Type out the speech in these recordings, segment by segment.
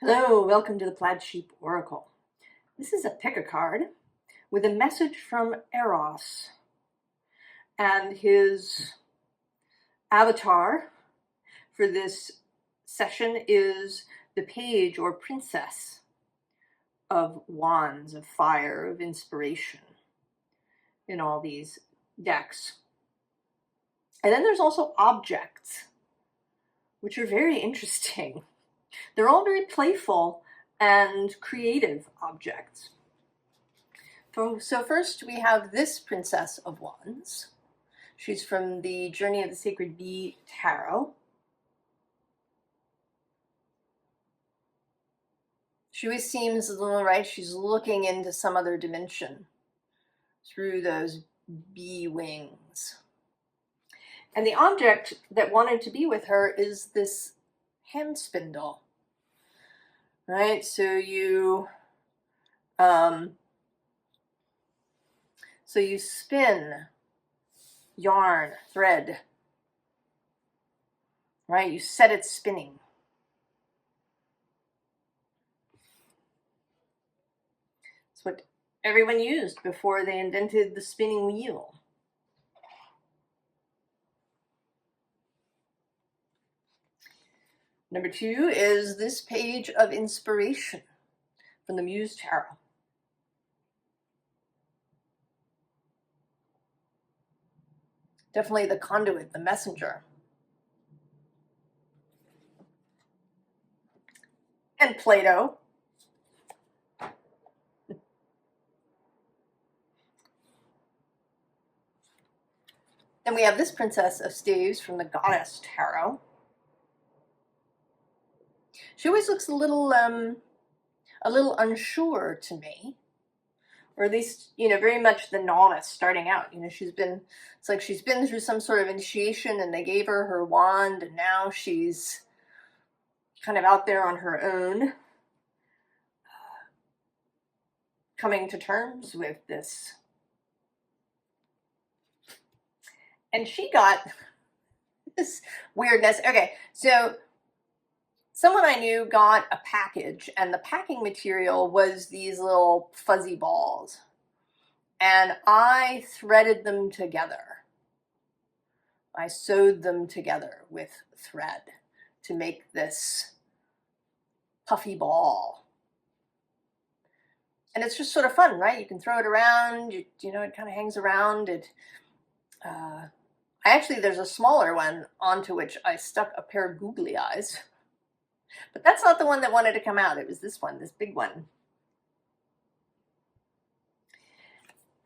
Hello, welcome to the Plaid Sheep Oracle. This is a pick a card with a message from Eros, and his avatar for this session is the page or princess of wands, of fire, of inspiration in all these decks. And then there's also objects, which are very interesting. They're all very playful and creative objects. So first we have this Princess of Wands. She's from the Journey of the Sacred Bee Tarot. She always seems a little, right, she's looking into some other dimension through those bee wings. And the object that wanted to be with her is this hand spindle. Right, so you spin yarn, thread, right? You set it spinning. It's what everyone used before they invented the spinning wheel. Number 2 is this page of inspiration from the Muse Tarot. Definitely the conduit, the messenger. And Plato. Then we have this Princess of Staves from the Goddess Tarot. She always looks a little unsure to me, or at least, very much the novice starting out. It's like she's been through some sort of initiation and they gave her her wand and now she's kind of out there on her own, coming to terms with this. And she got this weirdness. Okay, so someone I knew got a package, and the packing material was these little fuzzy balls. And I threaded them together. I sewed them together with thread to make this puffy ball. And it's just sort of fun, right? You can throw it around, it kind of hangs around. Actually, there's a smaller one onto which I stuck a pair of googly eyes. But that's not the one that wanted to come out. It was this one, this big one.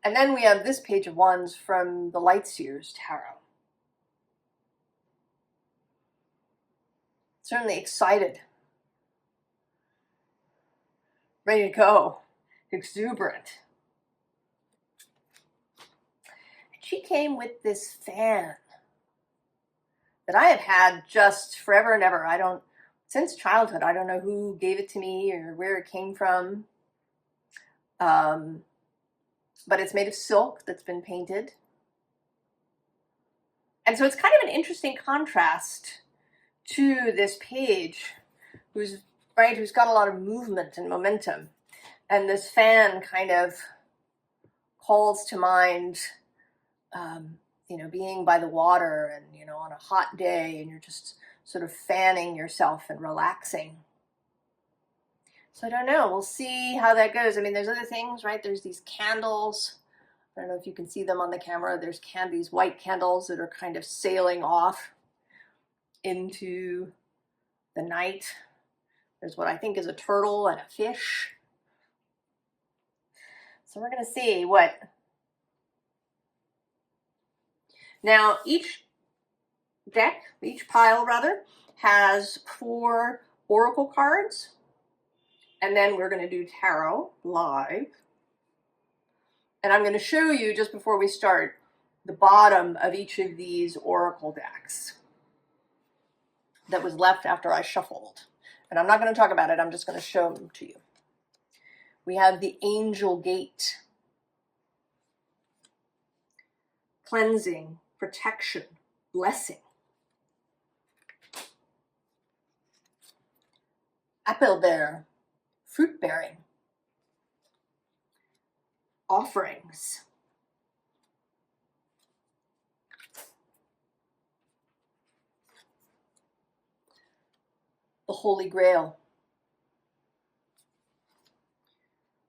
And then we have this page of wands from the Lightseer's Tarot. Certainly excited. Ready to go. Exuberant. And she came with this fan that I have had just forever and ever. Since childhood. I don't know who gave it to me or where it came from. But it's made of silk that's been painted. And so it's kind of an interesting contrast to this page, who's got a lot of movement and momentum. And this fan kind of calls to mind, being by the water and, on a hot day, and you're just sort of fanning yourself and relaxing. So I don't know. We'll see how that goes. I mean, there's other things, right? There's these candles. I don't know if you can see them on the camera. There's these white candles that are kind of sailing off into the night. There's what I think is a turtle and a fish. So we're going to see what. Now, each pile has 4 oracle cards, and then we're going to do tarot live. And I'm going to show you, just before we start, the bottom of each of these oracle decks that was left after I shuffled. And I'm not going to talk about it, I'm just going to show them to you. We have the Angel Gate. Cleansing, protection, blessing. Appelbeer, fruit bearing. Offerings. The Holy Grail.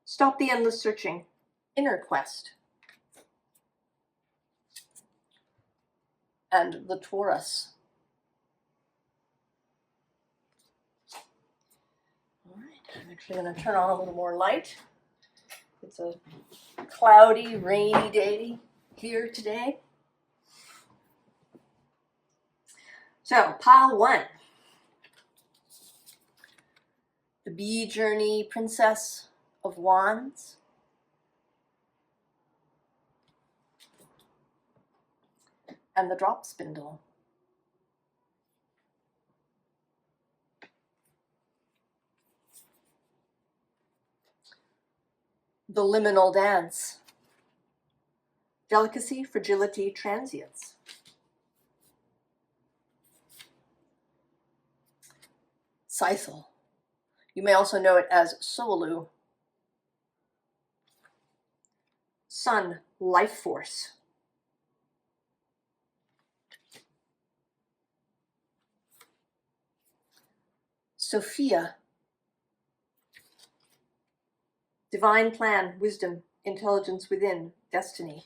Stop the endless searching. Inner quest. And the Taurus. All right, I'm actually going to turn on a little more light. It's a cloudy, rainy day here today. So, pile 1. The Bee Journey Princess of Wands. And the Drop Spindle. The Liminal Dance. Delicacy, Fragility, Transience. Scythel. You may also know it as Solu. Sun, Life Force. Sophia. Divine Plan, Wisdom, Intelligence Within, Destiny.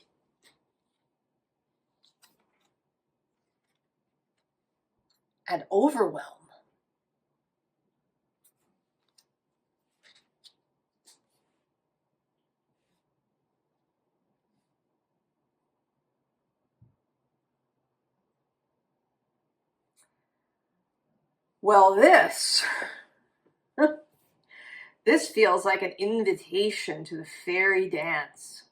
And Overwhelm. Well, this feels like an invitation to the fairy dance,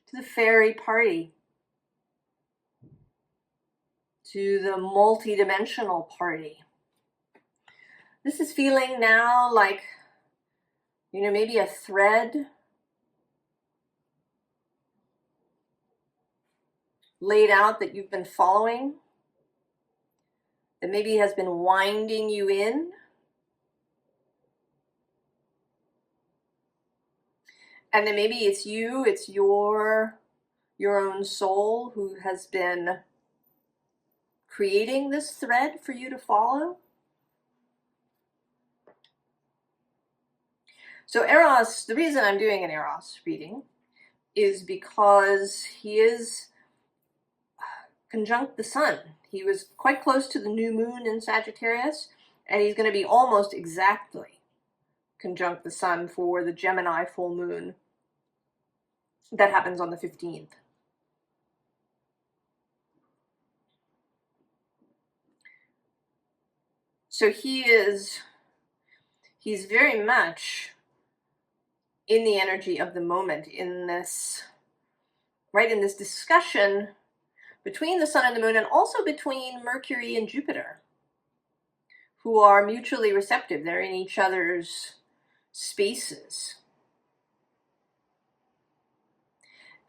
to the fairy party, to the multi-dimensional party. This is feeling now like, maybe a thread laid out that you've been following, that maybe has been winding you in. And then maybe it's you, it's your own soul who has been creating this thread for you to follow. So Eros, the reason I'm doing an Eros reading is because he is conjunct the sun. He was quite close to the new moon in Sagittarius, and he's going to be almost exactly conjunct the sun for the Gemini full moon that happens on the 15th. So he's very much in the energy of the moment, in this discussion between the sun and the moon, and also between Mercury and Jupiter, who are mutually receptive. They're in each other's spaces.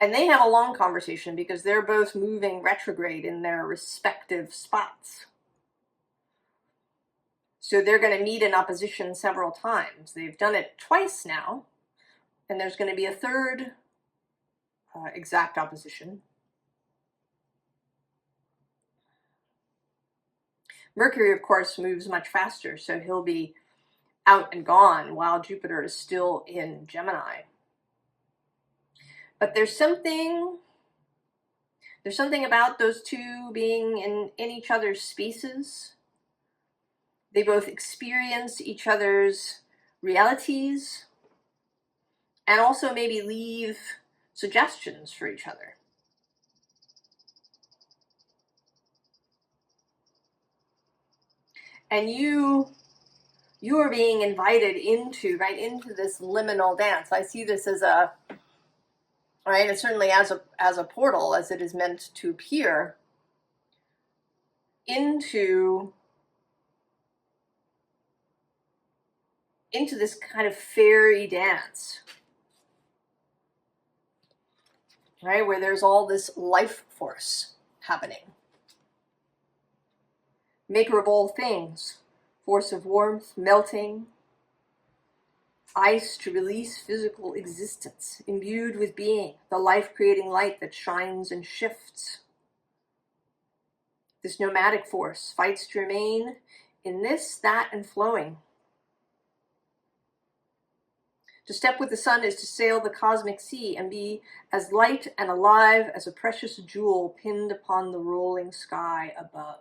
And they have a long conversation because they're both moving retrograde in their respective spots. So they're going to meet in opposition several times. They've done it twice now, and there's going to be a third exact opposition. Mercury, of course, moves much faster, so he'll be out and gone while Jupiter is still in Gemini. But there's something about those two being in each other's spaces. They both experience each other's realities and also maybe leave suggestions for each other. And you are being invited into this liminal dance. I see this as and certainly as a portal, as it is meant to appear, into this kind of fairy dance, right? Where there's all this life force happening. Maker of all things, force of warmth, melting, ice to release physical existence, imbued with being, the life-creating light that shines and shifts. This nomadic force fights to remain in this, that, and flowing. To step with the sun is to sail the cosmic sea and be as light and alive as a precious jewel pinned upon the rolling sky above.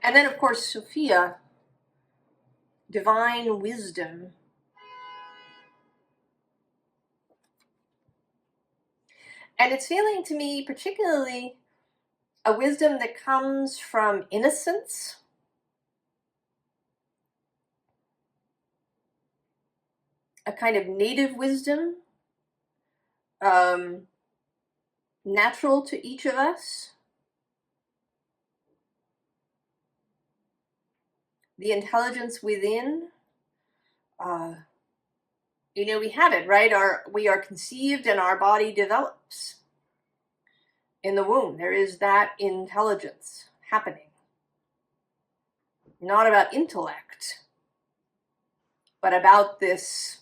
And then, of course, Sophia, divine wisdom. And it's feeling to me particularly a wisdom that comes from innocence, a kind of native wisdom, natural to each of us. The intelligence within, you know, we have it, right? We are conceived and our body develops. In the womb, there is that intelligence happening. Not about intellect, but about this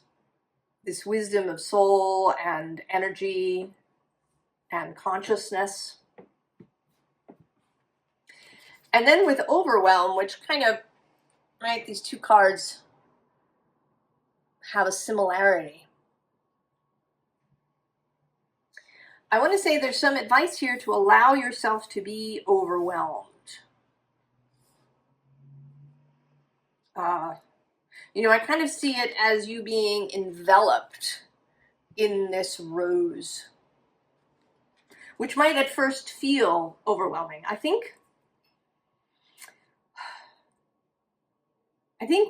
wisdom of soul and energy and consciousness. And then with overwhelm, which kind of, right, these two cards have a similarity. I want to say there's some advice here to allow yourself to be overwhelmed. You know, I kind of see it as you being enveloped in this rose, which might at first feel overwhelming. I think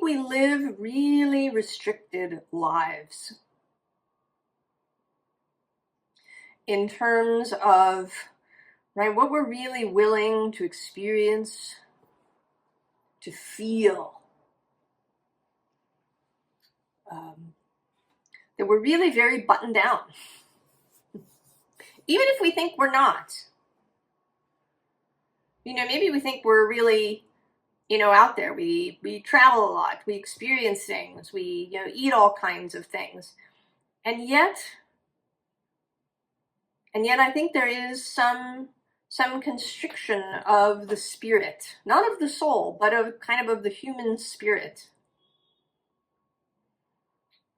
we live really restricted lives in terms of, right, what we're really willing to experience, to feel. That we're really very buttoned down. Even if we think we're not. You know, maybe we think we're really, you know, out there. We travel a lot. We experience things. We, you know, eat all kinds of things. And yet I think there is some constriction of the spirit. Not of the soul, but of kind of the human spirit.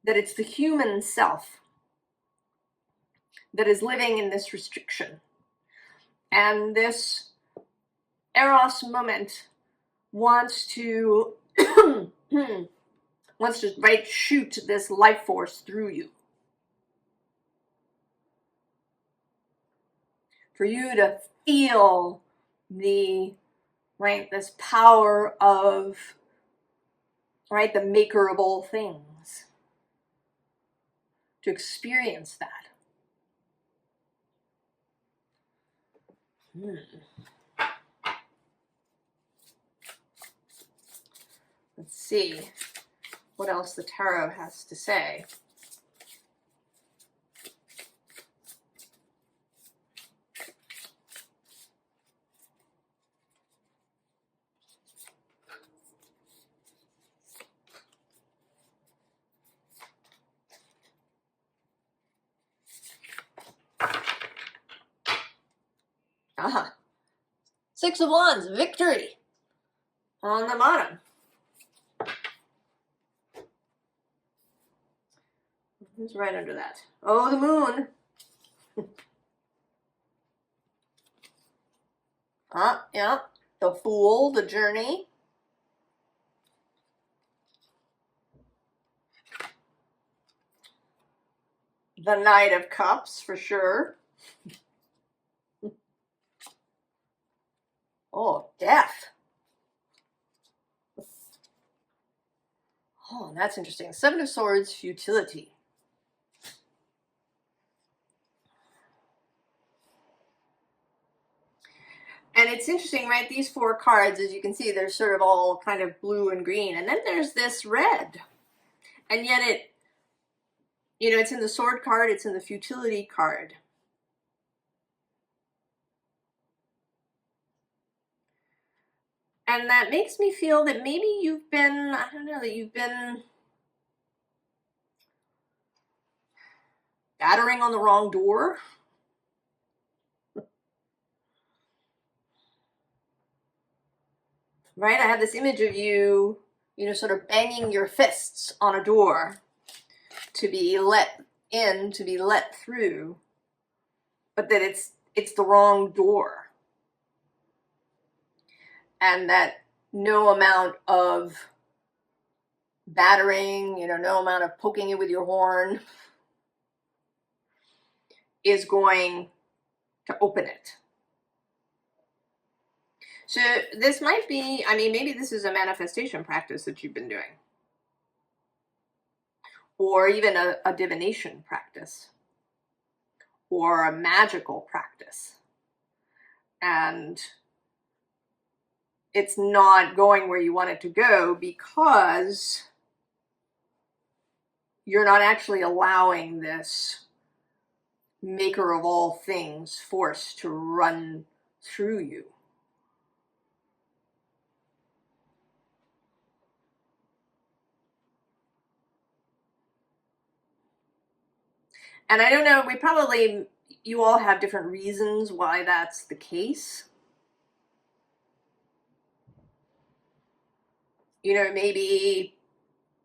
That it's the human self that is living in this restriction. And this Eros moment wants to right, shoot this life force through you. For you to feel the, right, this power of, right, the maker of all things. To experience that. Let's see what else the tarot has to say. Six of Wands, victory on the bottom. Who's right under that? Oh, the moon. Yeah, the Fool, the Journey. The Knight of Cups, for sure. Oh, Death. Oh, that's interesting. Seven of Swords, futility. And it's interesting, right? These four cards, as you can see, they're sort of all kind of blue and green. And then there's this red. And yet it, you know, it's in the Sword card, it's in the futility card. And that makes me feel that maybe you've been, I don't know, that you've been battering on the wrong door. Right? I have this image of you, you know, sort of banging your fists on a door to be let in, to be let through, but that it's the wrong door. And that no amount of battering, you know, no amount of poking it with your horn is going to open it. So this might be, I mean, maybe this is a manifestation practice that you've been doing, or even a divination practice, or a magical practice. And it's not going where you want it to go because you're not actually allowing this maker of all things force to run through you. And I don't know, you all have different reasons why that's the case. You know, maybe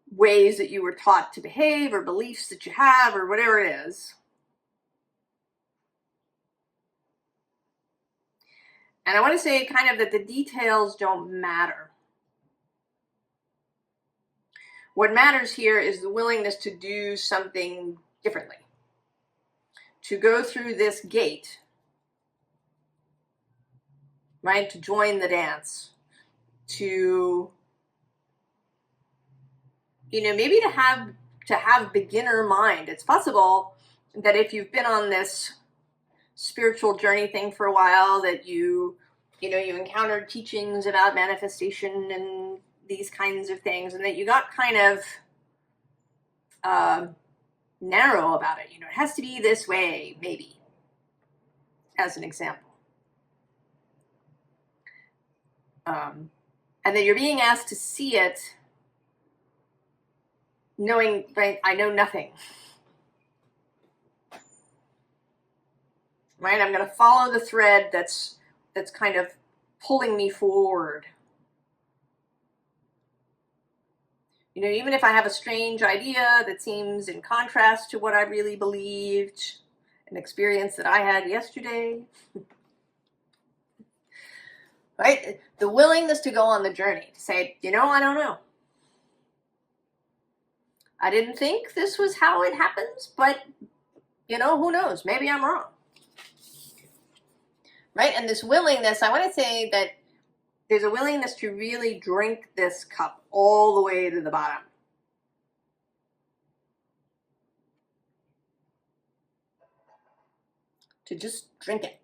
ways that you were taught to behave, or beliefs that you have, or whatever it is. And I want to say kind of that the details don't matter. What matters here is the willingness to do something differently. To go through this gate, right? To join the dance. To, you know, maybe to have beginner mind. It's possible that if you've been on this spiritual journey thing for a while, that you encountered teachings about manifestation and these kinds of things, and that you got kind of narrow about it. You know, it has to be this way, maybe, as an example. And that you're being asked to see it knowing, right, I know nothing. Right? I'm going to follow the thread that's kind of pulling me forward. You know, even if I have a strange idea that seems in contrast to what I really believed, an experience that I had yesterday. Right? The willingness to go on the journey, to say, you know, I don't know. I didn't think this was how it happens, but, you know, who knows? Maybe I'm wrong. Right? And this willingness, I want to say that there's a willingness to really drink this cup all the way to the bottom. To just drink it.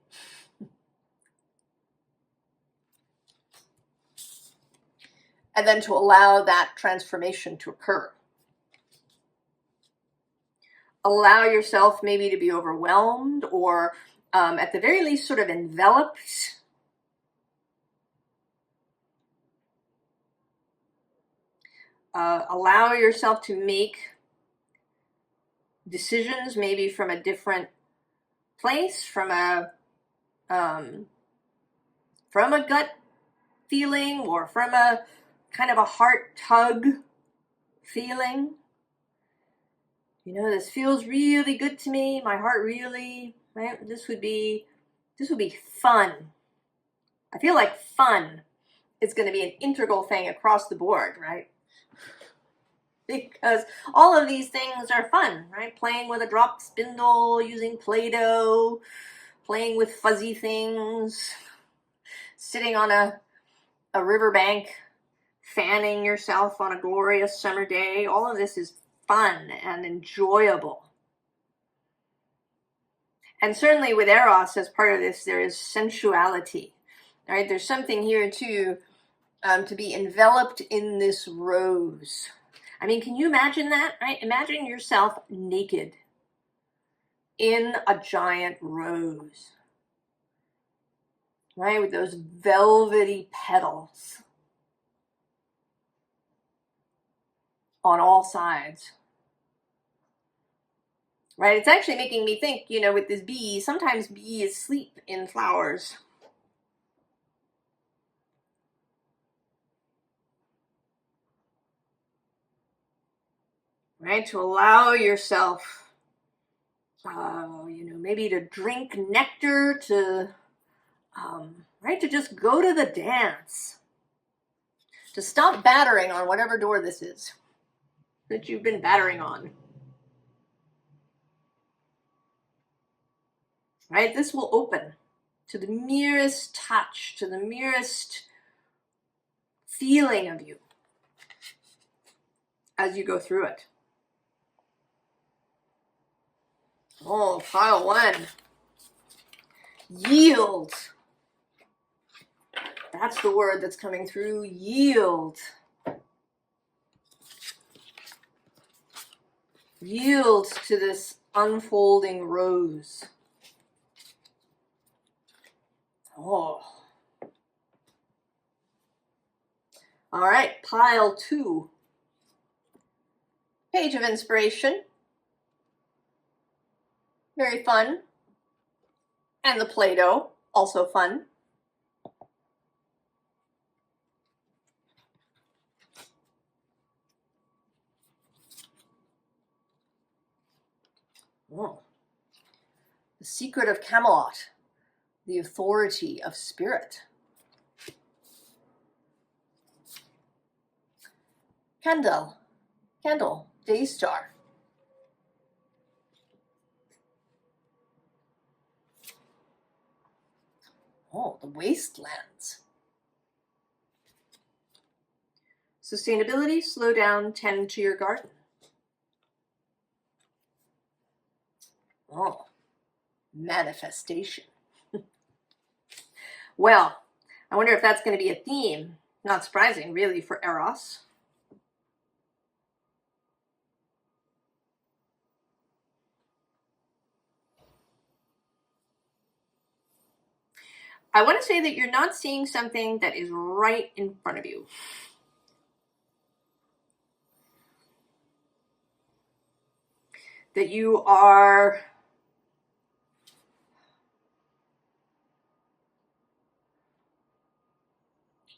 And then to allow that transformation to occur. Allow yourself maybe to be overwhelmed, or at the very least sort of enveloped. Allow yourself to make decisions maybe from a different place, from a gut feeling, or from a kind of a heart tug feeling. You know, this feels really good to me. My heart really, right? This would be fun. I feel like fun is going to be an integral thing across the board, right? Because all of these things are fun, right? Playing with a drop spindle, using Play-Doh, playing with fuzzy things, sitting on a riverbank, fanning yourself on a glorious summer day. All of this is fun and enjoyable. And certainly with Eros, as part of this, there is sensuality. Right? There's something here too, to be enveloped in this rose. I mean, can you imagine that? Right? Imagine yourself naked in a giant rose. Right? With those velvety petals. on all sides. Right? It's actually making me think, you know, with this bee, sometimes bees sleep in flowers. Right? To allow yourself, you know, maybe to drink nectar, to, right? To just go to the dance. To stop battering on whatever door this is that you've been battering on. Right? This will open to the merest touch, to the merest feeling of you as you go through it. Oh, pile one. Yield. That's the word that's coming through. Yield. Yield to this unfolding rose. Oh. All right, pile two. Page of Inspiration. Very fun. And the Play-Doh, also fun. Oh. The Secret of Camelot. The Authority of Spirit. Candle, Daystar. Oh, the Wastelands. Sustainability, slow down, tend to your garden. Oh, manifestation. Well, I wonder if that's going to be a theme. Not surprising, really, for Eros. I want to say that you're not seeing something that is right in front of you. That you are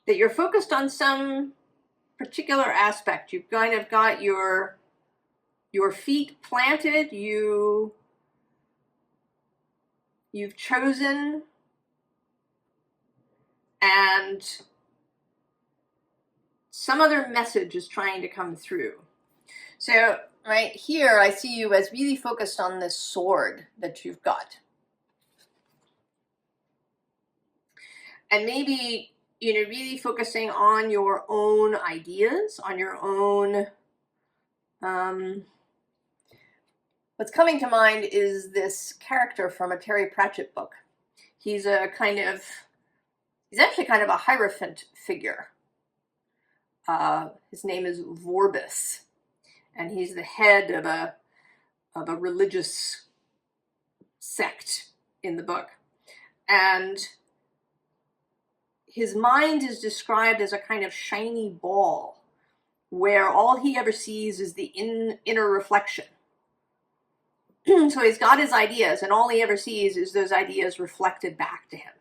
that you're focused on some particular aspect. You've kind of got your feet planted, you've chosen, and some other message is trying to come through. So right here, I see you as really focused on this sword that you've got. And maybe, you know, really focusing on your own ideas, on your own, what's coming to mind is this character from a Terry Pratchett book. He's actually kind of a Hierophant figure. His name is Vorbis, and he's the head of a religious sect in the book. And his mind is described as a kind of shiny ball where all he ever sees is the inner reflection. So he's got his ideas, and all he ever sees is those ideas reflected back to him.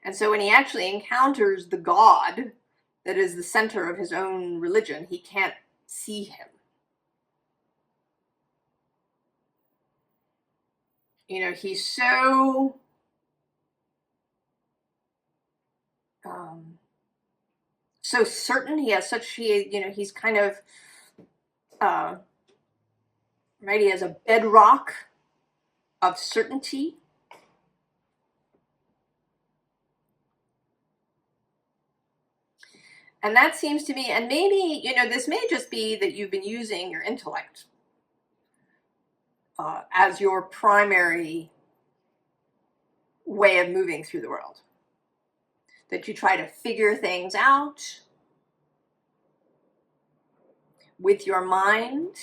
And so when he actually encounters the God that is the center of his own religion, he can't see him. You know, he's so so certain. He has such, you know, he's kind of right. He has a bedrock of certainty. And that seems to me, and maybe, you know, this may just be that you've been using your intellect as your primary way of moving through the world. That you try to figure things out with your mind.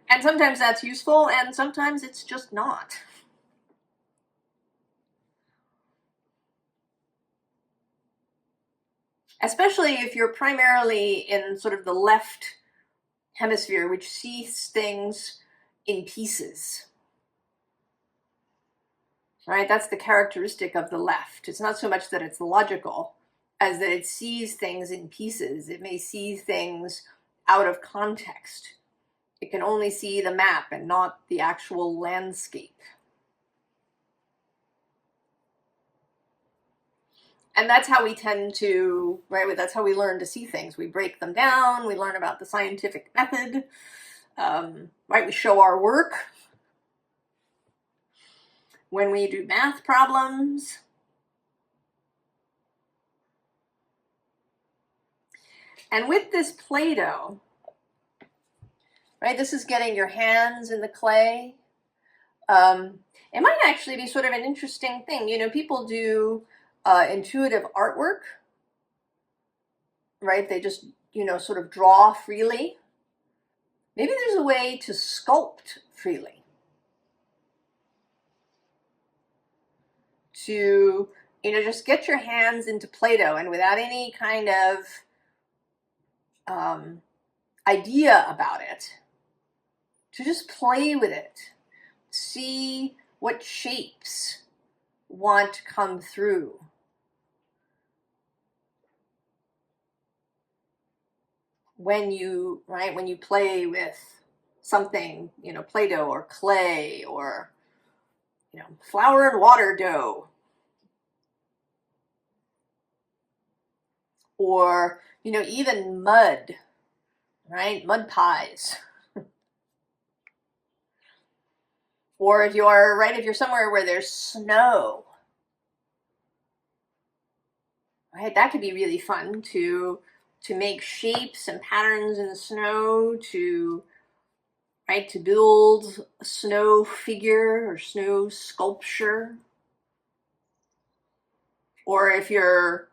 And sometimes that's useful, and sometimes it's just not. especially if you're primarily in sort of the left hemisphere, which sees things in pieces. Right? That's the characteristic of the left. It's not so much that it's logical as that it sees things in pieces. It may see things out of context. It can only see the map and not the actual landscape. And that's how we tend to, right? That's how we learn to see things. We break them down. We learn about the scientific method. Right? We show our work when we do math problems. And with this Play-Doh, right, this is getting your hands in the clay. It might actually be sort of an interesting thing. You know, people do intuitive artwork, right? They just, you know, sort of draw freely. Maybe there's a way to sculpt freely. To, you know, just get your hands into Play-Doh and without any kind of idea about it, to just play with it. See what shapes want to come through. When you, right, when you play with something, you know, Play-Doh or clay or, you know, flour and water dough. Or, you know, even mud, right? Mud pies. Or if you're, right, if you're somewhere where there's snow, right, that could be really fun to make shapes and patterns in the snow, to, right, to build a snow figure or snow sculpture. Or if you're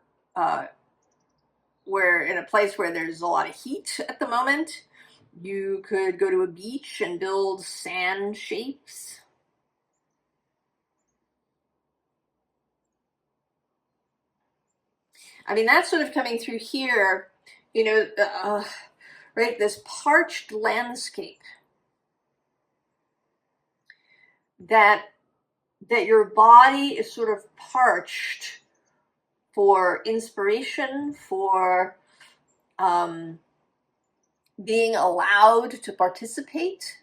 where in a place where there's a lot of heat at the moment, you could go to a beach and build sand shapes. I mean, that's sort of coming through here, you know, right, this parched landscape that your body is sort of parched for inspiration, for being allowed to participate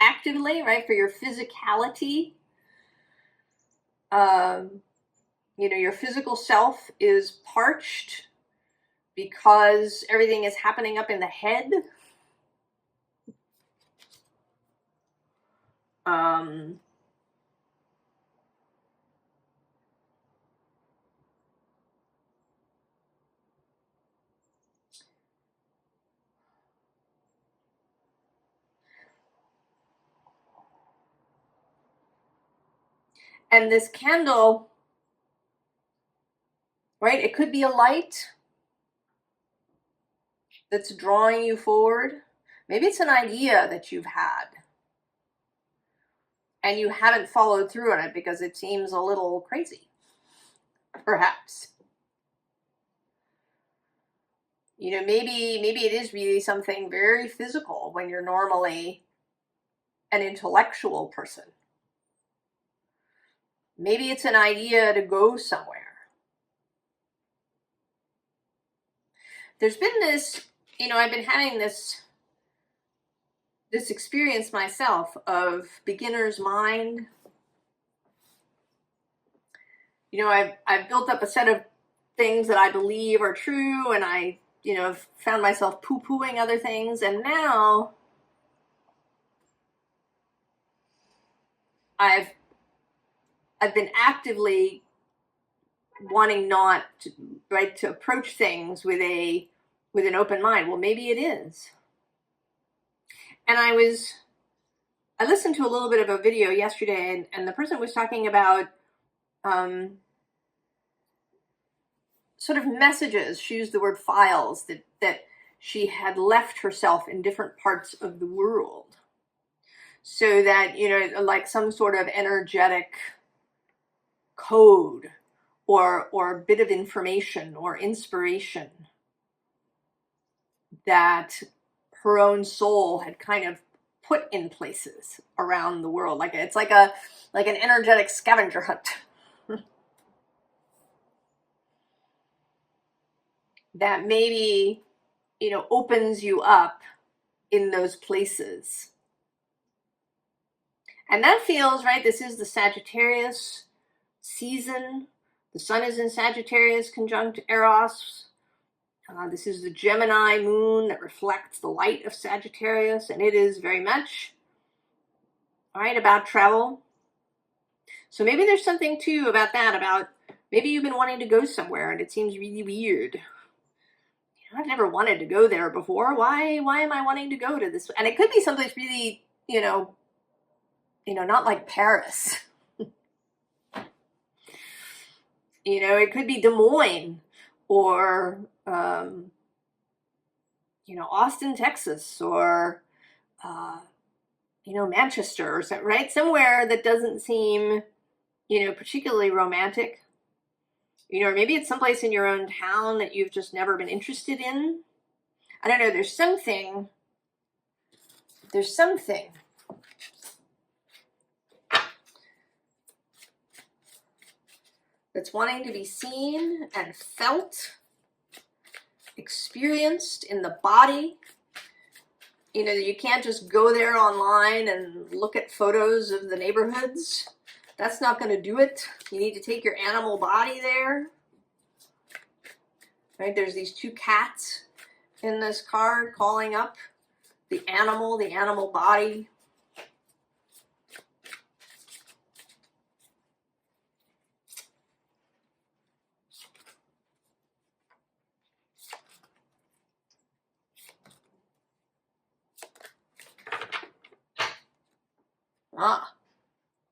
actively, right, for your physicality. You know, your physical self is parched because everything is happening up in the head. And this candle, right, it could be a light that's drawing you forward. Maybe it's an idea that you've had and you haven't followed through on it because it seems a little crazy, perhaps. You know, maybe it is really something very physical when you're normally an intellectual person. Maybe it's an idea to go somewhere. There's been this, you know, I've been having this experience myself of beginner's mind. You know, I've built up a set of things that I believe are true, and I, you know, have found myself poo-pooing other things, and now I've been actively wanting not to, right, to approach things with an open mind. Well, maybe it is. And I listened to a little bit of a video yesterday, and the person was talking about sort of messages. She used the word files that she had left herself in different parts of the world. So that, you know, like some sort of energetic code or bit of information or inspiration that her own soul had kind of put in places around the world. Like it's like an energetic scavenger hunt that maybe, you know, opens you up in those places. And that feels right. This is the Sagittarius season. The sun is in Sagittarius conjunct Eros. This is the Gemini moon that reflects the light of Sagittarius, and it is very much, all right, about travel. So maybe there's something too about that, about maybe you've been wanting to go somewhere and it seems really weird. You know, I've never wanted to go there before. Why am I wanting to go to this? And it could be someplace really, you know, not like Paris. You know, it could be Des Moines or, you know, Austin, Texas, or, you know, Manchester, or something, right? Somewhere that doesn't seem, you know, particularly romantic. You know, or maybe it's someplace in your own town that you've just never been interested in. I don't know, there's something that's wanting to be seen and felt, experienced in the body. You know, you can't just go there online and look at photos of the neighborhoods. That's not going to do it. You need to take your animal body there. Right? There's these two cats in this card calling up the animal body.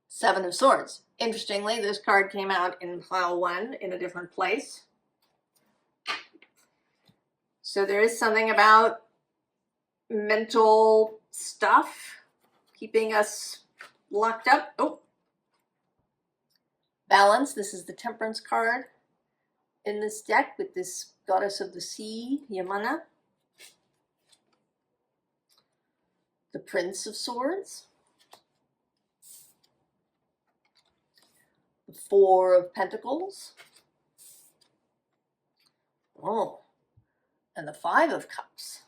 Seven of Swords. Interestingly, this card came out in pile 1 in a different place. So there is something about mental stuff keeping us locked up. Oh, balance. This is the Temperance card in this deck with this goddess of the sea, Yamana. The Prince of Swords. The Four of Pentacles. Oh, and the Five of Cups.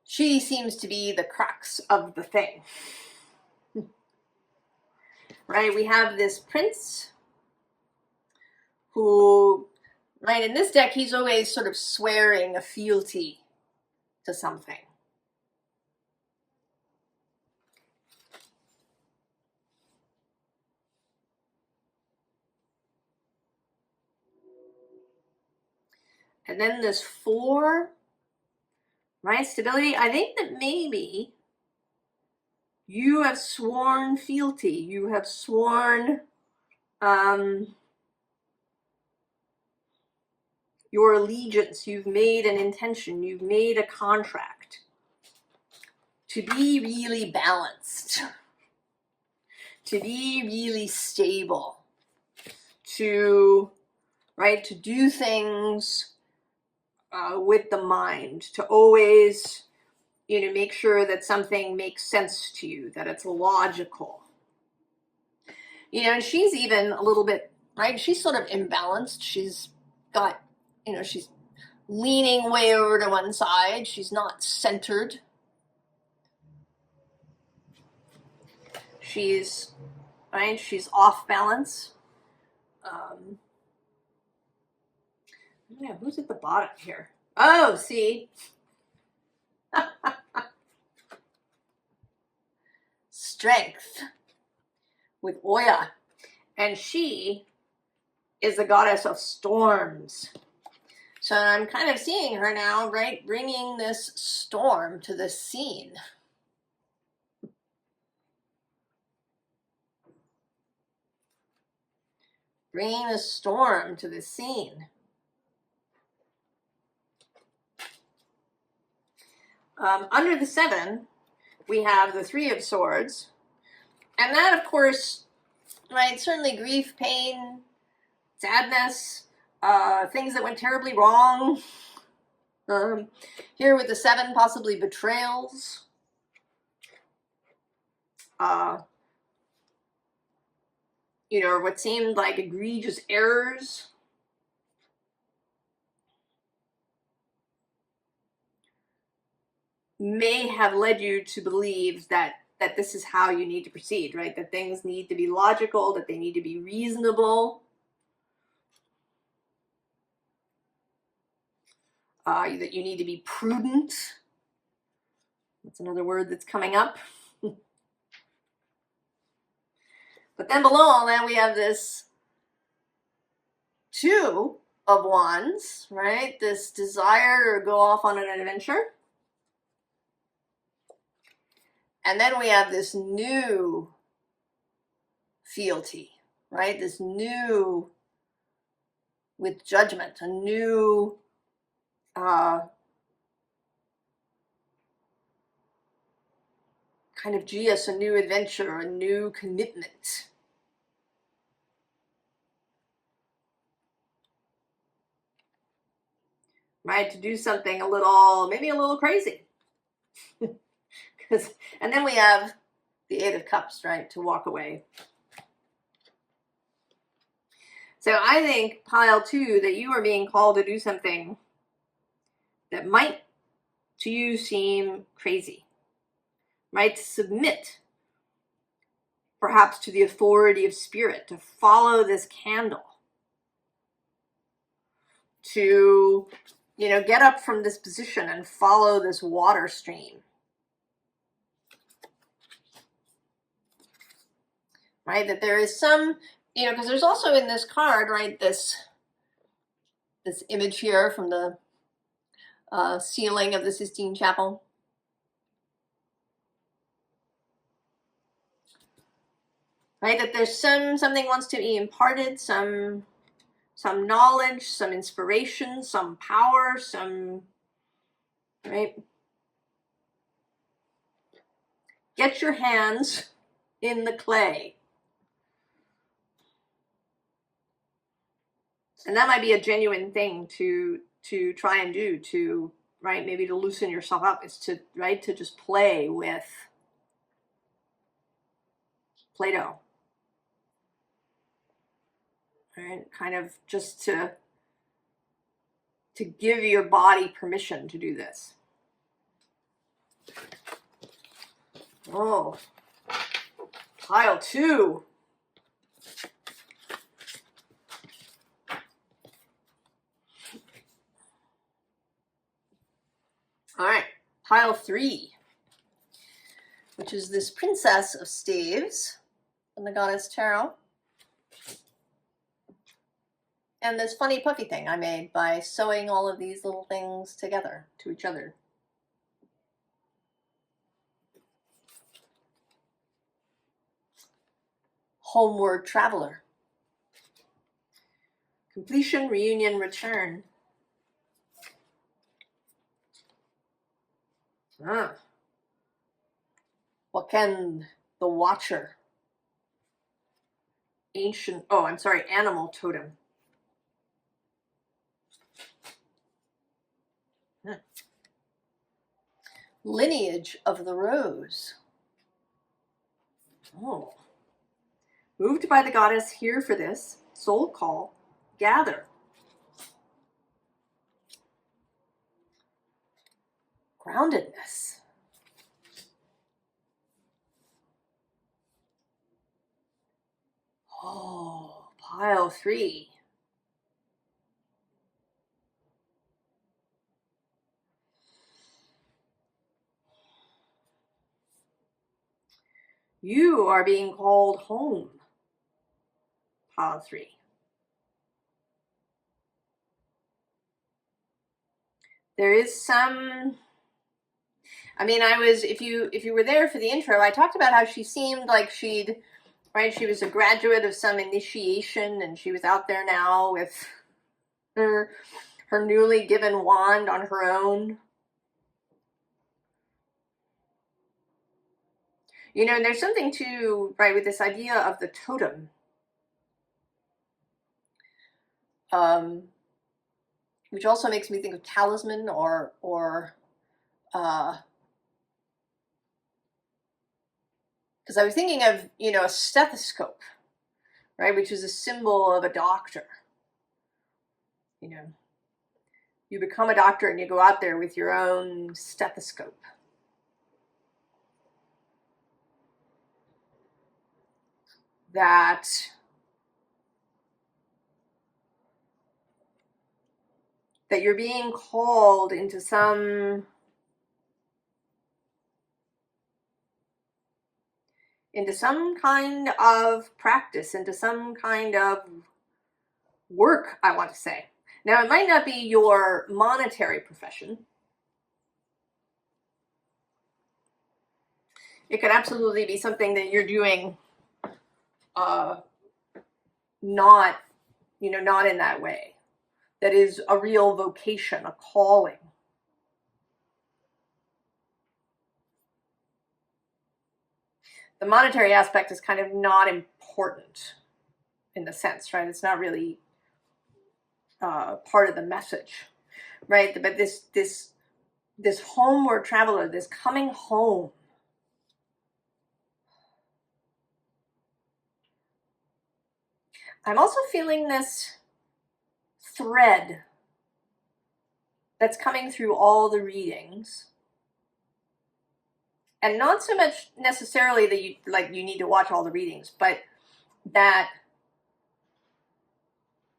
She seems to be the crux of the thing. Right, we have this prince who, right, in this deck, he's always sort of swearing a fealty to something. And then this 4, right, stability. I think that maybe you have sworn fealty. You have sworn your allegiance. You've made an intention. You've made a contract to be really balanced, to be really stable, to, right, to do things with the mind, to always, you know, make sure that something makes sense to you, that it's logical. You know, and she's even a little bit, right, she's sort of imbalanced. She's got, you know, she's leaning way over to one side. She's not centered. She's, right, she's off balance. Yeah, who's at the bottom here? Oh, see. Strength with Oya. And she is the goddess of storms. So I'm kind of seeing her now, right, bringing this storm to the scene. Bringing the storm to the scene. Under the 7, we have the 3 of Swords. And that, of course, right, certainly grief, pain, sadness, things that went terribly wrong. Here with the 7, possibly betrayals. You know, what seemed like egregious errors. May have led you to believe that this is how you need to proceed, right? That things need to be logical, that they need to be reasonable. That you need to be prudent. That's another word that's coming up. But then below all that, we have this 2 of Wands, right? This desire to go off on an adventure. And then we have this new fealty, right? This new, with judgment, a new kind of geas, a new adventure, a new commitment. Right? To do something a little, maybe a little crazy. And then we have the 8 of Cups, right? To walk away. So I think, pile 2, that you are being called to do something that might to you seem crazy, right? To submit perhaps to the authority of spirit, to follow this candle, to, you know, get up from this position and follow this water stream. Right? That there is some, you know, because there's also in this card, right, this image here from the ceiling of the Sistine Chapel. Right? That there's something wants to be imparted, some knowledge, some inspiration, some power, some, right? Get your hands in the clay. And that might be a genuine thing to try and do, to, right, maybe to loosen yourself up, is to, right, to just play with Play-Doh. Right? Kind of just to give your body permission to do this. Oh, pile 2. All right, pile 3, which is this Princess of Staves from the Goddess Tarot. And this funny puffy thing I made by sewing all of these little things together to each other. Homeward Traveler. Completion, reunion, return. Waqen, the Watcher. Ancient, oh, I'm sorry, Animal Totem. Lineage of the Rose. Oh. Moved by the goddess, here for this. Soul call, gather. Groundedness. Oh, pile 3. You are being called home. Pile 3. There is some, I mean, if you were there for the intro, I talked about how she seemed like she'd, right, she was a graduate of some initiation, and she was out there now with her newly given wand on her own. You know, and there's something to, right, with this idea of the totem. Which also makes me think of talisman or because I was thinking of, you know, a stethoscope, right, which is a symbol of a doctor. You know, you become a doctor and you go out there with your own stethoscope. That you're being called into some kind of practice, into some kind of work, I want to say. Now, it might not be your monetary profession. It could absolutely be something that you're doing not, you know, not in that way. That is a real vocation, a calling. The monetary aspect is kind of not important in the sense, right? It's not really part of the message, right? But this homeward traveler, this coming home, I'm also feeling this thread that's coming through all the readings, and not so much necessarily that you need to watch all the readings, but that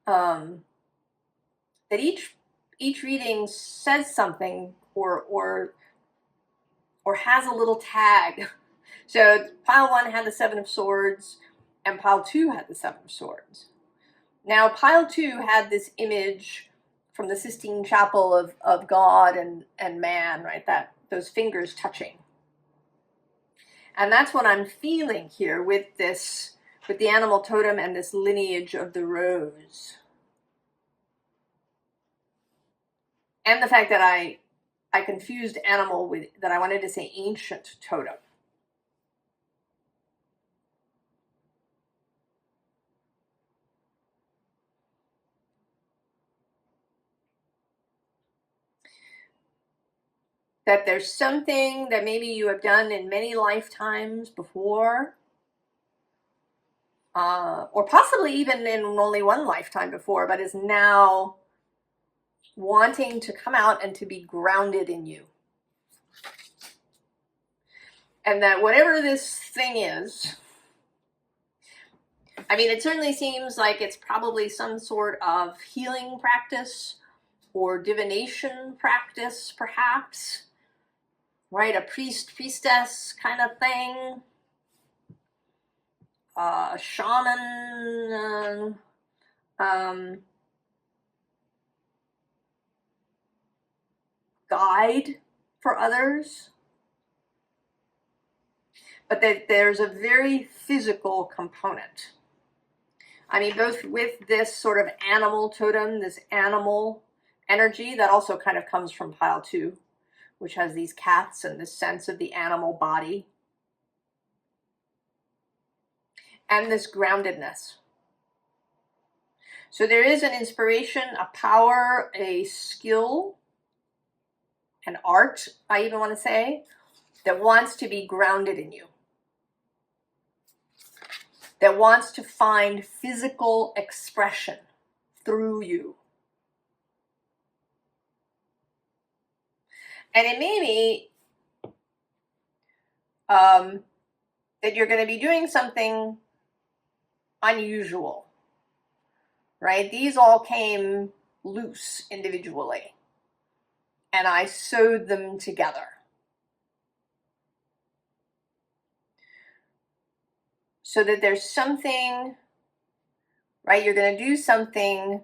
that each reading says something or has a little tag. So pile 1 had the 7 of Swords, and pile 2 had the 7 of Swords. Now pile 2 had this image from the Sistine Chapel of God and man, right? That those fingers touching. And that's what I'm feeling here with the animal totem and this lineage of the rose. And the fact that I confused animal with, that I wanted to say ancient totem. That there's something that maybe you have done in many lifetimes before, or possibly even in only one lifetime before, but is now wanting to come out and to be grounded in you. And that whatever this thing is, I mean, it certainly seems like it's probably some sort of healing practice or divination practice, perhaps, right? A priest, priestess kind of thing. Shaman, guide for others. But that there's a very physical component. I mean, both with this sort of animal totem, this animal energy that also kind of comes from pile 2, which has these cats and this sense of the animal body. And this groundedness. So there is an inspiration, a power, a skill, an art, I even want to say, that wants to be grounded in you. That wants to find physical expression through you. And it may be that you're going to be doing something unusual, right? These all came loose individually, and I sewed them together. So that there's something, right? You're going to do something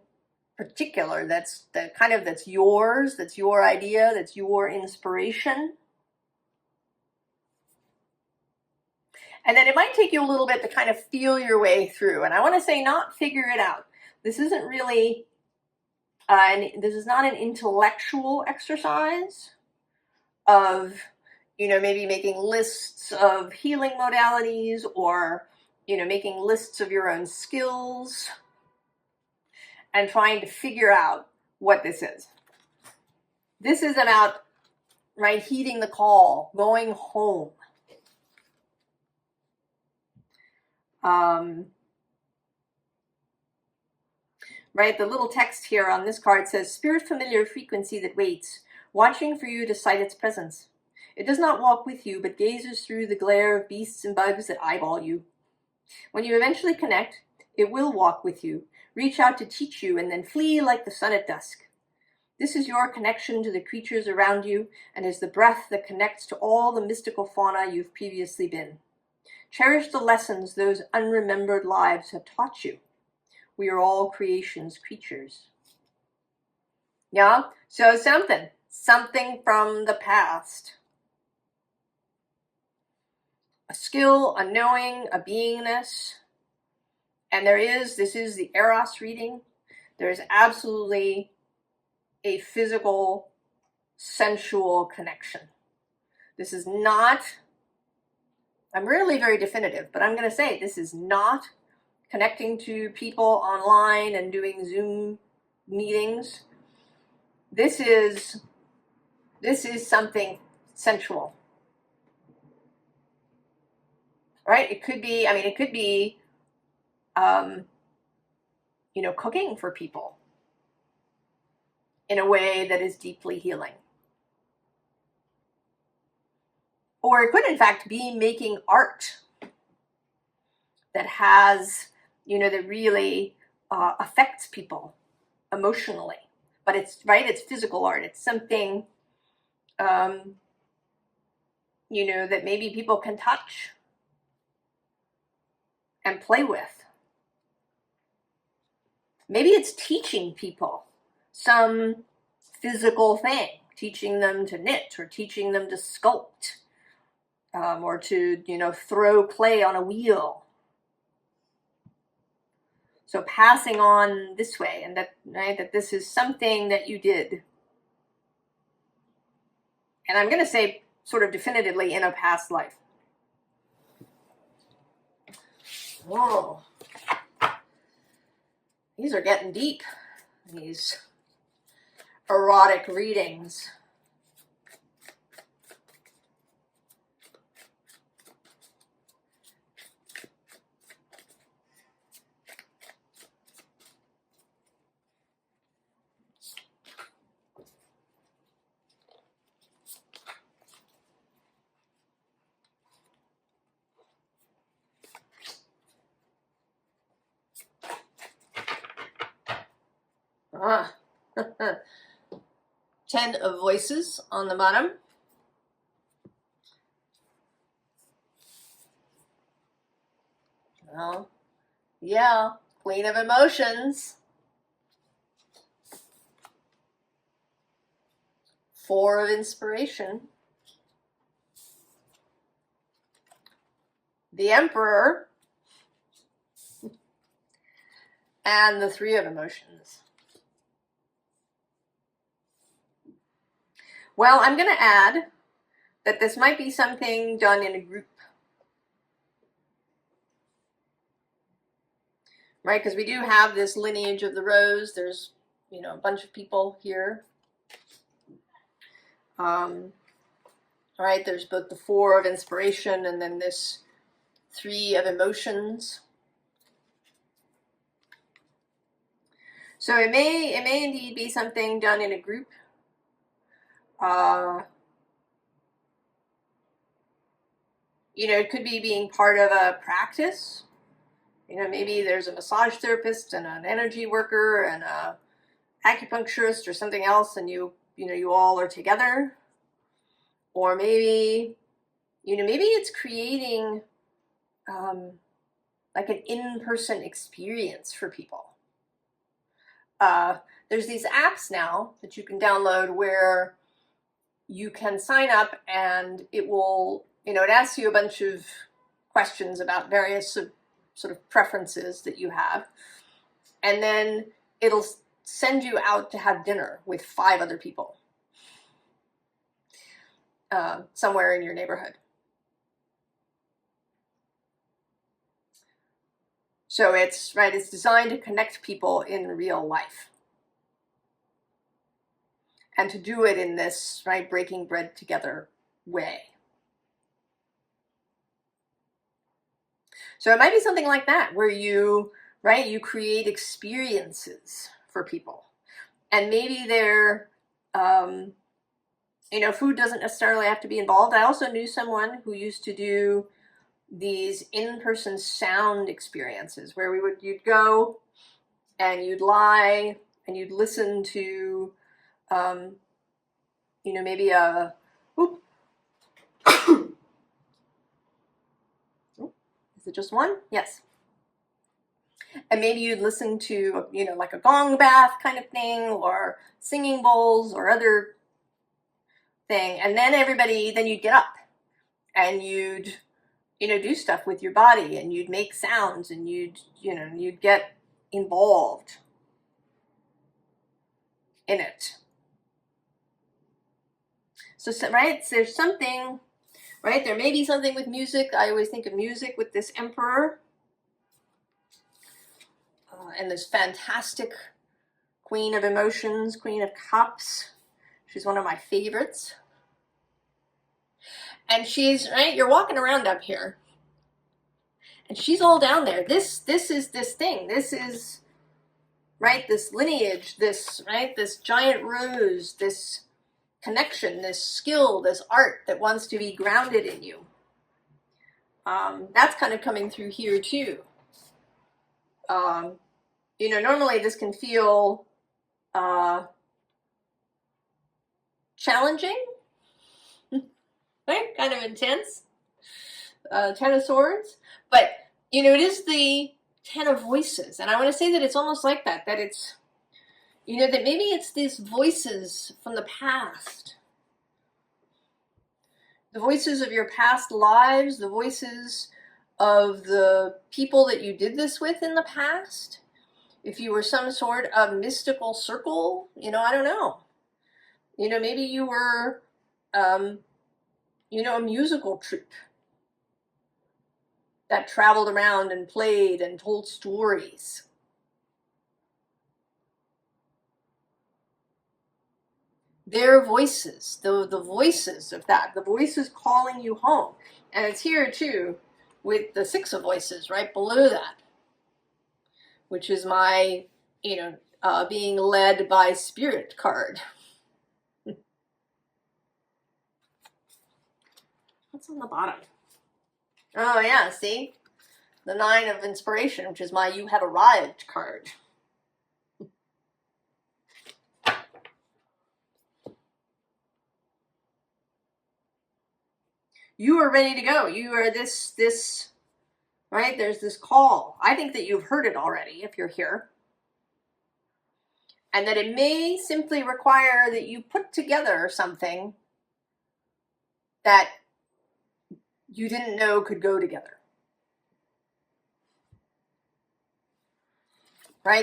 particular that's yours, that's your idea, that's your inspiration. And then it might take you a little bit to kind of feel your way through. And I want to say, not figure it out. This isn't really, this is not an intellectual exercise of, you know, maybe making lists of healing modalities, or, you know, making lists of your own skills and trying to figure out what this is. This is about, right, heeding the call, going home. Right, the little text here on this card says, spirit familiar frequency that waits, watching for you to sight its presence. It does not walk with you, but gazes through the glare of beasts and bugs that eyeball you. When you eventually connect, it will walk with you, reach out to teach you, and then flee like the sun at dusk. This is your connection to the creatures around you, and is the breath that connects to all the mystical fauna you've previously been. Cherish the lessons those unremembered lives have taught you. We are all creation's creatures. Yeah, so something from the past. A skill, a knowing, a beingness. And this is the Eros reading. There is absolutely a physical, sensual connection. This is not, I'm rarely very definitive, but I'm going to say this is not connecting to people online and doing Zoom meetings. This is something sensual. Right? It could be, you know, cooking for people in a way that is deeply healing. Or it could, in fact, be making art that has, you know, that really affects people emotionally. But it's, right, it's physical art. It's something, you know, that maybe people can touch and play with. Maybe it's teaching people some physical thing, teaching them to knit, or teaching them to sculpt, or to, you know, throw clay on a wheel. So passing on this way, and that, right, that this is something that you did. And I'm going to say sort of definitively in a past life. Whoa. These are getting deep, these erotic readings. Ah. 10 of voices on the bottom. Oh, yeah, Queen of Emotions. 4 of Inspiration. The Emperor. And the 3 of Emotions. Well, I'm going to add that this might be something done in a group. Right, because we do have this lineage of the rose. There's, you know, a bunch of people here. All right, there's both the 4 of Inspiration and then this 3 of Emotions. So it may indeed be something done in a group. You know, it could be being part of a practice. You know, maybe there's a massage therapist and an energy worker and a acupuncturist or something else, and you all are together. Or maybe, you know, maybe it's creating like an in-person experience for people. There's these apps now that you can download where you can sign up and it will, you know, it asks you a bunch of questions about various sort of preferences that you have. And then it'll send you out to have dinner with 5 other people. somewhere in your neighborhood. So it's designed to connect people in real life. And to do it in this, breaking bread together way. So it might be something like that, where you create experiences for people. And maybe they're, food doesn't necessarily have to be involved. I also knew someone who used to do these in-person sound experiences where you'd go and you'd lie and you'd listen to, maybe a, is it just one? Yes. And maybe you'd listen to, like a gong bath kind of thing, or singing bowls or other thing. And then then you'd get up and you'd, do stuff with your body, and you'd make sounds, and you'd get involved in it. So there's something, there may be something with music. I always think of music with this Emperor. And this fantastic Queen of Emotions, Queen of Cups. She's one of my favorites. And she's, you're walking around up here. And she's all down there. This is this thing. This is, this lineage, this giant rose, this connection, this skill, this art that wants to be grounded in you. That's kind of coming through here too. Normally this can feel challenging, kind of intense, 10 of Swords, but it is the 10 of Voices, and I want to say that it's almost like that it's, that maybe it's these voices from the past, the voices of your past lives, the voices of the people that you did this with in the past. If you were some sort of mystical circle, I don't know. Maybe you were, a musical troupe that traveled around and played and told stories. Their voices, the voices of that, the voices calling you home. And it's here too with the 6 of Voices right below that, which is my, being led by spirit card. What's on the bottom? Oh yeah, see? The 9 of Inspiration, which is my You Have Arrived card. You are ready to go. You are this, there's this call. I think that you've heard it already if you're here. And that it may simply require that you put together something that you didn't know could go together.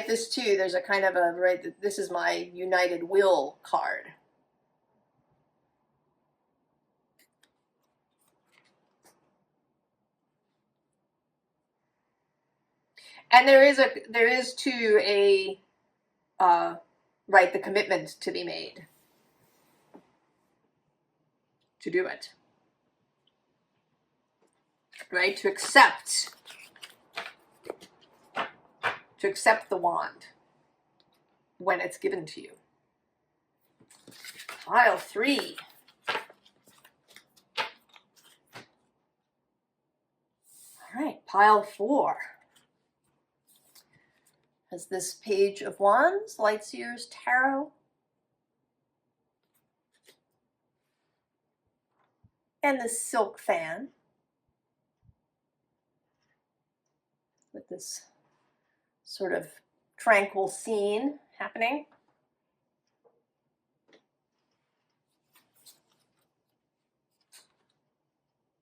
This too, there's a kind of this is my United Will card. And there is too a, the commitment to be made to do it. To accept the wand when it's given to you. Pile 3. All right, pile 4 has this Page of Wands, Lightseer's Tarot. And this silk fan with this sort of tranquil scene happening.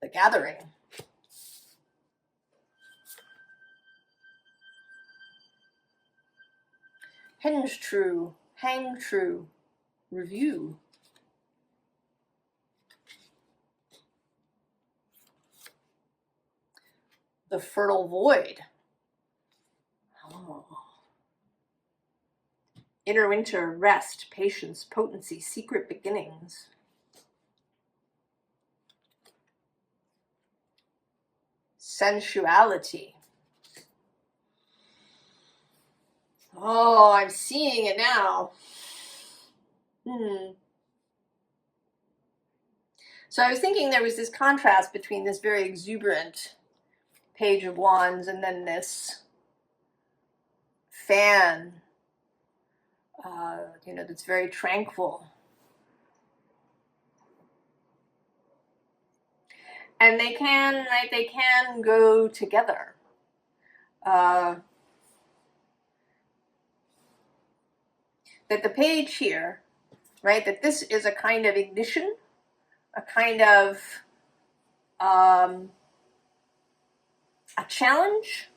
The Gathering. Hang true, review. the fertile void. Oh. Inner winter, rest, patience, potency, secret beginnings. Sensuality. Oh, I'm seeing it now. So I was thinking there was this contrast between this very exuberant Page of Wands and then this fan, you know, that's very tranquil. And they can, right, they can go together. That the page here, right, that this is a kind of ignition, a kind of a challenge.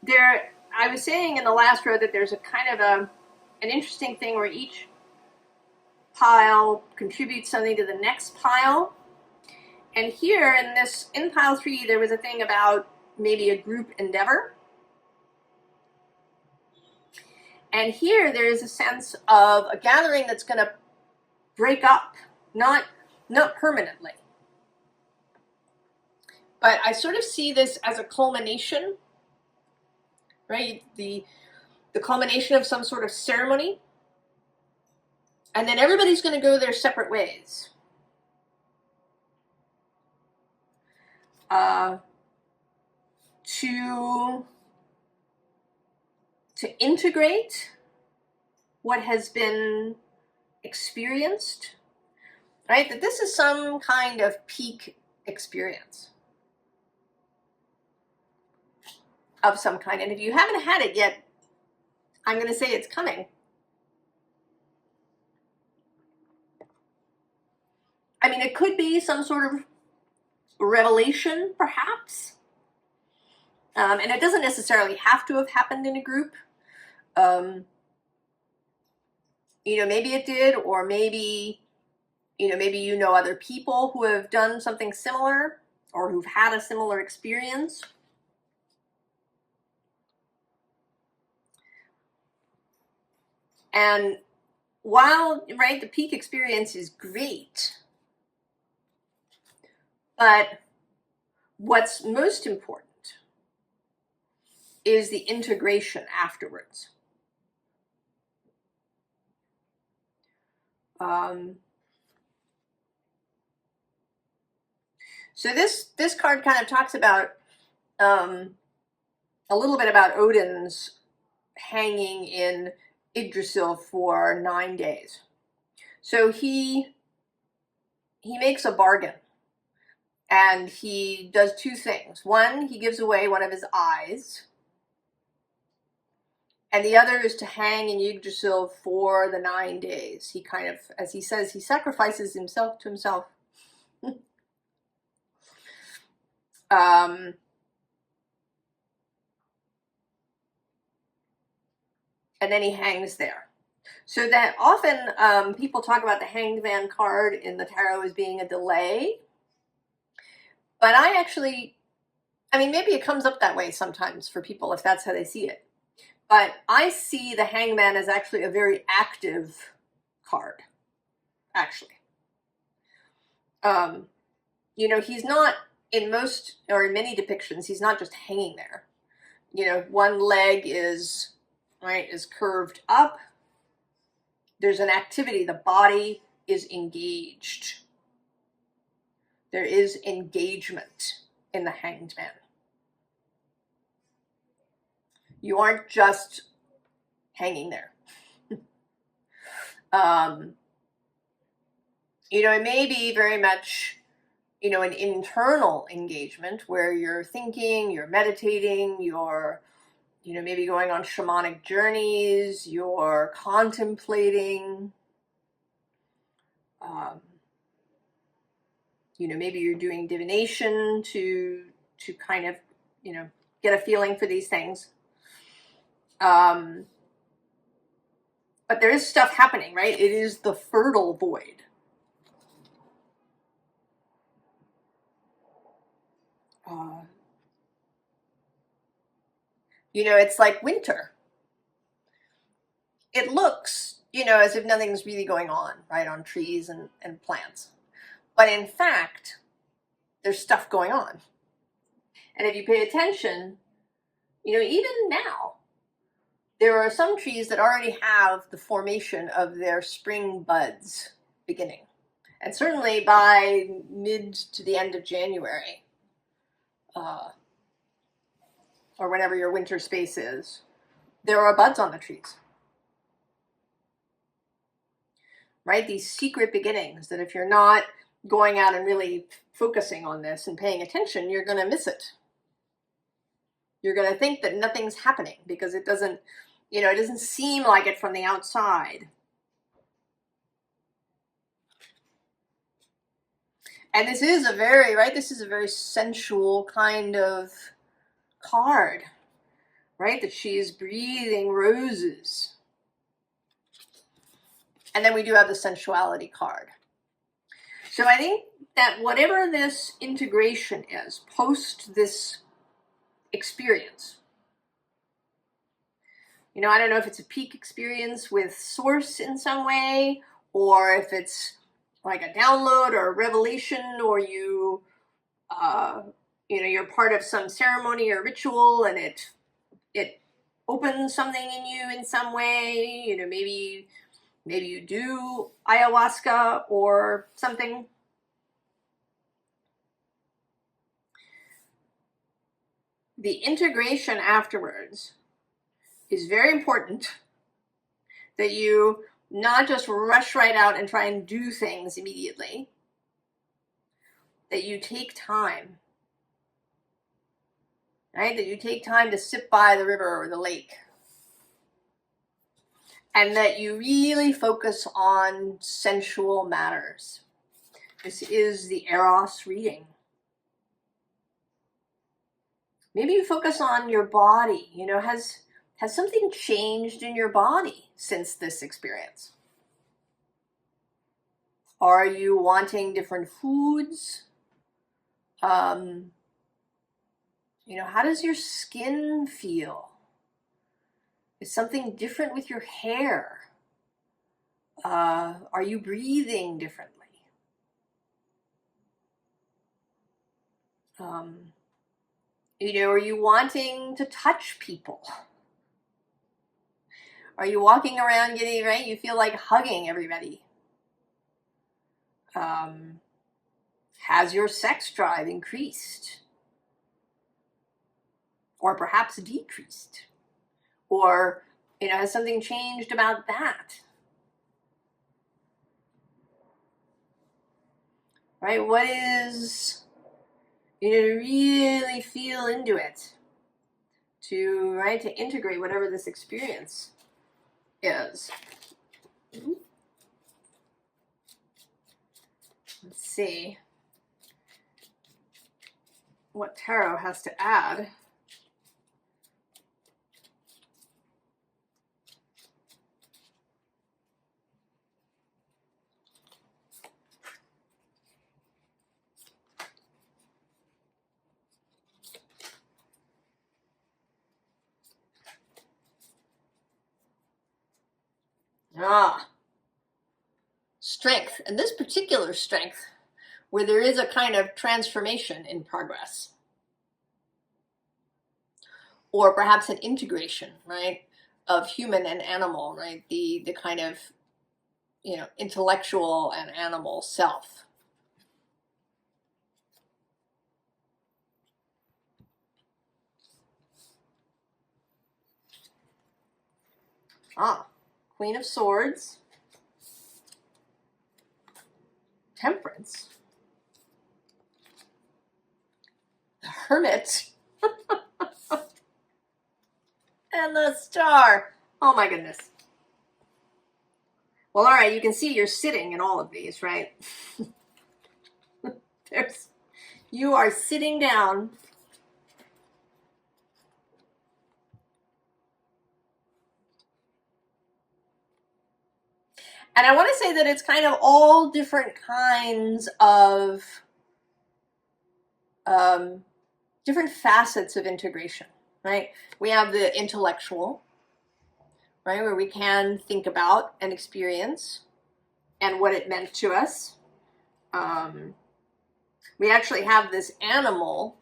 There, I was saying in the last row that there's a kind of an interesting thing where each pile contributes something to the next pile. And here in pile 3, there was a thing about maybe a group endeavor. And here there is a sense of a gathering that's going to break up, not permanently. But I sort of see this as a culmination, right? The culmination of some sort of ceremony. And then everybody's going to go their separate ways. To integrate what has been experienced, right? That this is some kind of peak experience of some kind. And if you haven't had it yet, I'm going to say it's coming. I mean, it could be some sort of revelation, perhaps. And it doesn't necessarily have to have happened in a group. You know, maybe it did, or maybe you know other people who have done something similar or who've had a similar experience. And while, right, the peak experience is great, but what's most important is the integration afterwards. So this card kind of talks about a little bit about Odin's hanging in Yggdrasil for 9 days. So he makes a bargain, and he does 2 things. One, he gives away one of his eyes, and the other is to hang in Yggdrasil for the 9 days. He kind of, as he says, he sacrifices himself to himself. And then he hangs there. So that often people talk about the Hanged Man card in the tarot as being a delay. But I mean, maybe it comes up that way sometimes for people if that's how they see it. But I see the Hanged Man as actually a very active card, actually. You know, he's not, in most or in many depictions, he's not just hanging there. You know, one leg is curved up. There's an activity. The body is engaged. There is engagement in the Hanged Man. You aren't just hanging there. You know, it may be very much, you know, an internal engagement where you're thinking, you're meditating, you're, you know, maybe going on shamanic journeys, you're contemplating, you know, maybe you're doing divination to kind of, you know, get a feeling for these things. But there is stuff happening, right? It is the fertile void. You know, it's like winter. It looks, you know, as if nothing's really going on, right, on trees and plants. But in fact, there's stuff going on. And if you pay attention, you know, even now, there are some trees that already have the formation of their spring buds beginning. And certainly by mid to the end of January, or whenever your winter space is, there are buds on the trees. Right? These secret beginnings that if you're not going out and really focusing on this and paying attention, you're going to miss it. You're going to think that nothing's happening because it doesn't, you know, it doesn't seem like it from the outside. And this is a very, right, this is a very sensual kind of card, right? That she is breathing roses. And then we do have the sensuality card. So I think that whatever this integration is, post this experience, you know, I don't know if it's a peak experience with source in some way, or if it's like a download or a revelation, or you know, you're part of some ceremony or ritual and it opens something in you in some way. You know, maybe you do ayahuasca or something. The integration afterwards is very important, that you not just rush right out and try and do things immediately, that you take time, right? That you take time to sit by the river or the lake, and that you really focus on sensual matters. This is the Eros reading. Maybe you focus on your body. You know, has something changed in your body since this experience? Are you wanting different foods? You know, how does your skin feel? Is something different with your hair? Are you breathing differently? You know, are you wanting to touch people? Are you walking around getting, right? You feel like hugging everybody. Has your sex drive increased? Or perhaps decreased? Or, you know, has something changed about that? Right? What is, you know, to really feel into it, to, right, to integrate whatever this experience is. Let's see what tarot has to add. Strength, and this particular strength where there is a kind of transformation in progress, or perhaps an integration, right, of human and animal, right, the kind of, you know, intellectual and animal self. Queen of Swords, Temperance, the Hermit, and the Star. Oh my goodness. Well, all right, you can see you're sitting in all of these, right? You are sitting down And I want to say that it's kind of all different kinds of different facets of integration, right? We have the intellectual, right, where we can think about and experience and what it meant to us. We actually have this animal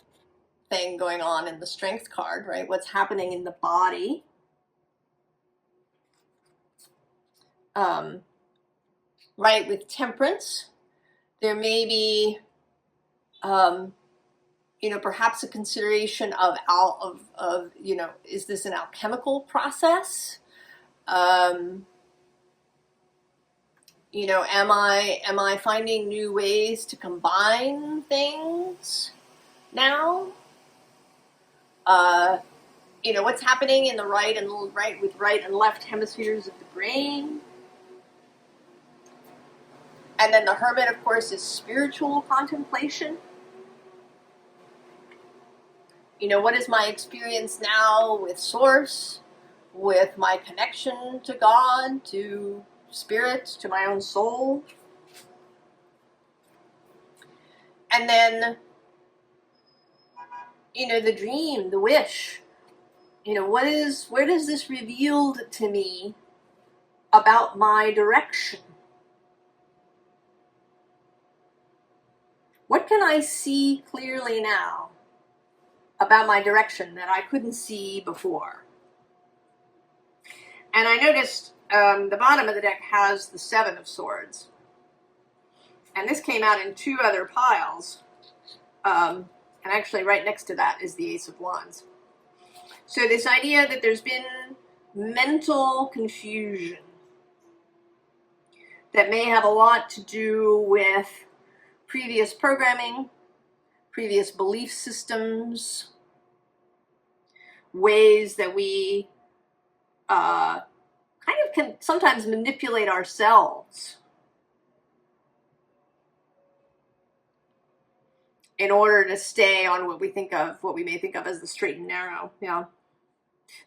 thing going on in the Strength card, right? What's happening in the body. Right, with Temperance, there may be, you know, perhaps a consideration of you know, is this an alchemical process? You know, am I finding new ways to combine things now? You know, what's happening in the right and left hemispheres of the brain? And then the Hermit, of course, is spiritual contemplation. You know, what is my experience now with Source, with my connection to God, to Spirit, to my own soul? And then, you know, the dream, the wish. You know, where does this reveal to me about my direction? What can I see clearly now about my direction that I couldn't see before? And I noticed the bottom of the deck has the Seven of Swords. And this came out in two other piles. And actually right next to that is the Ace of Wands. So this idea that there's been mental confusion that may have a lot to do with previous programming, previous belief systems, ways that we kind of can sometimes manipulate ourselves in order to stay on what we may think of as the straight and narrow. Yeah.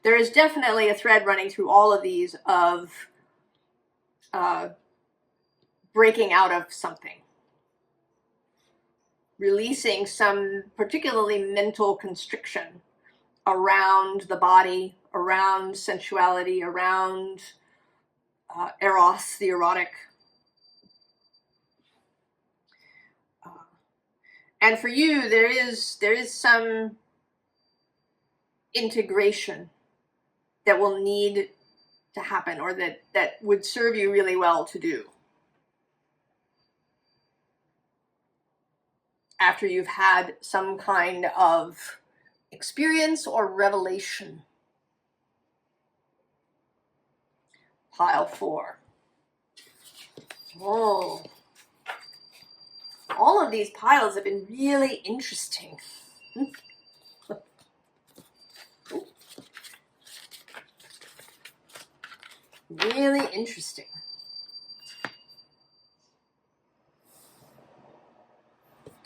There is definitely a thread running through all of these of breaking out of something, releasing some particularly mental constriction around the body, around sensuality, around Eros, the erotic. And for you, there is some integration that will need to happen, or that would serve you really well to do after you've had some kind of experience or revelation. Pile 4. Oh, all of these piles have been really interesting. Really interesting.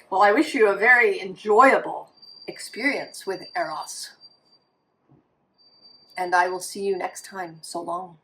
Well, I wish you a very enjoyable experience with Eros. And I will see you next time. So long.